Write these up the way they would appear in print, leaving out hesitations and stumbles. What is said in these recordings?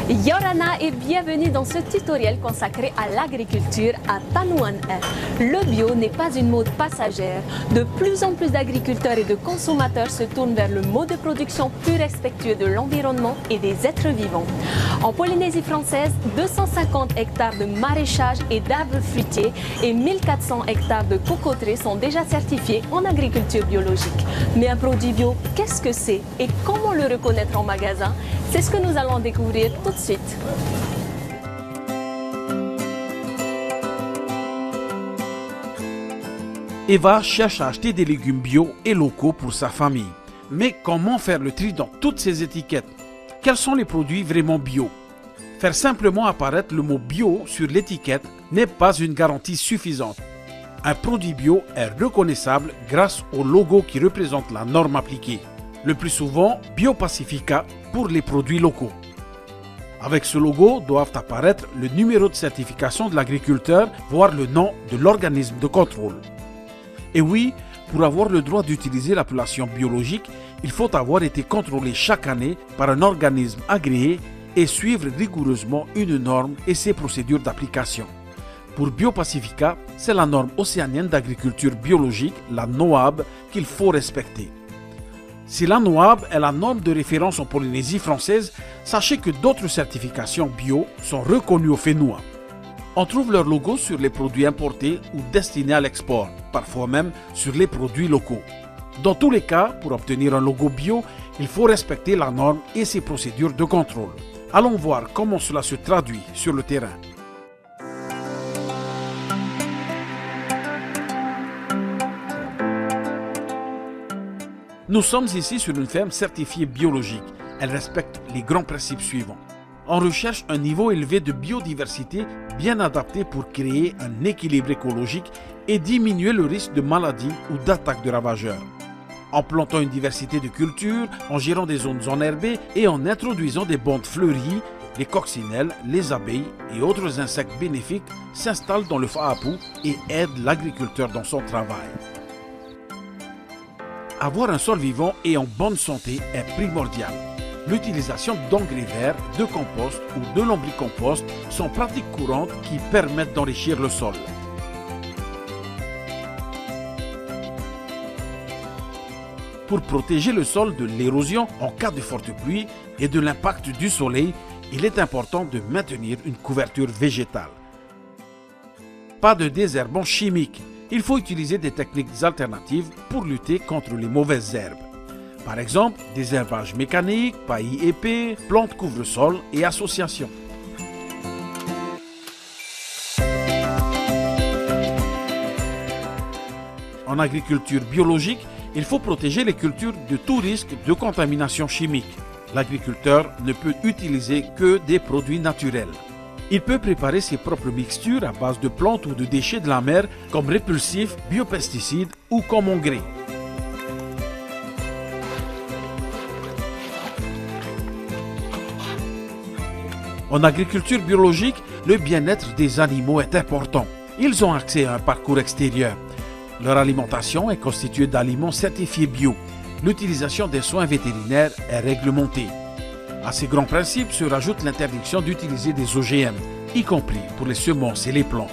Yorana et bienvenue dans ce tutoriel consacré à l'agriculture à Tanuan. Le bio n'est pas une mode passagère. De plus en plus d'agriculteurs et de consommateurs se tournent vers le mode de production plus respectueux de l'environnement et des êtres vivants. En Polynésie française, 250 hectares de maraîchage et d'arbres fruitiers et 1400 hectares de cocoteries sont déjà certifiés en agriculture biologique. Mais un produit bio, qu'est-ce que c'est et comment le reconnaître en magasin? C'est ce que nous allons découvrir tout de suite. Eva cherche à acheter des légumes bio et locaux pour sa famille. Mais comment faire le tri dans toutes ces étiquettes? Quels sont les produits vraiment bio? Faire simplement apparaître le mot bio sur l'étiquette n'est pas une garantie suffisante. Un produit bio est reconnaissable grâce au logo qui représente la norme appliquée. Le plus souvent, Bio Pacifica pour les produits locaux. Avec ce logo doivent apparaître le numéro de certification de l'agriculteur, voire le nom de l'organisme de contrôle. Et oui, pour avoir le droit d'utiliser l'appellation biologique, il faut avoir été contrôlé chaque année par un organisme agréé et suivre rigoureusement une norme et ses procédures d'application. Pour Bio Pacifica, c'est la norme océanienne d'agriculture biologique, la NOAB, qu'il faut respecter. Si la NOAB est la norme de référence en Polynésie française, sachez que d'autres certifications bio sont reconnues au FENUA. On trouve leur logo sur les produits importés ou destinés à l'export, parfois même sur les produits locaux. Dans tous les cas, pour obtenir un logo bio, il faut respecter la norme et ses procédures de contrôle. Allons voir comment cela se traduit sur le terrain. Nous sommes ici sur une ferme certifiée biologique. Elle respecte les grands principes suivants. On recherche un niveau élevé de biodiversité bien adapté pour créer un équilibre écologique et diminuer le risque de maladies ou d'attaques de ravageurs. En plantant une diversité de cultures, en gérant des zones enherbées et en introduisant des bandes fleuries, les coccinelles, les abeilles et autres insectes bénéfiques s'installent dans le Fa'apu et aident l'agriculteur dans son travail. Avoir un sol vivant et en bonne santé est primordial. L'utilisation d'engrais verts, de compost ou de lombricompost sont pratiques courantes qui permettent d'enrichir le sol. Pour protéger le sol de l'érosion en cas de forte pluie et de l'impact du soleil, il est important de maintenir une couverture végétale. Pas de désherbant chimique. Il faut utiliser des techniques alternatives pour lutter contre les mauvaises herbes. Par exemple, désherbage mécanique, paillis épais, plantes couvre-sol et associations. En agriculture biologique, il faut protéger les cultures de tout risque de contamination chimique. L'agriculteur ne peut utiliser que des produits naturels. Il peut préparer ses propres mixtures à base de plantes ou de déchets de la mer comme répulsifs, biopesticides ou comme engrais. En agriculture biologique, le bien-être des animaux est important. Ils ont accès à un parcours extérieur. Leur alimentation est constituée d'aliments certifiés bio. L'utilisation des soins vétérinaires est réglementée. À ces grands principes se rajoute l'interdiction d'utiliser des OGM, y compris pour les semences et les plants.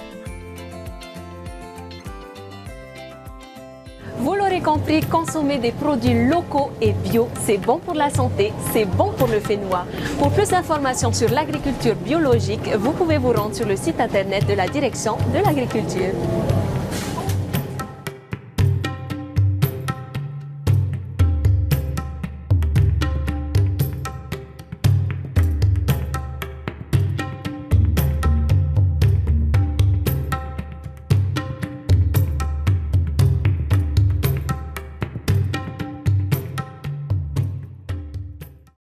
Vous l'aurez compris, consommer des produits locaux et bio, c'est bon pour la santé, c'est bon pour le FENUA. Pour plus d'informations sur l'agriculture biologique, vous pouvez vous rendre sur le site internet de la Direction de l'agriculture.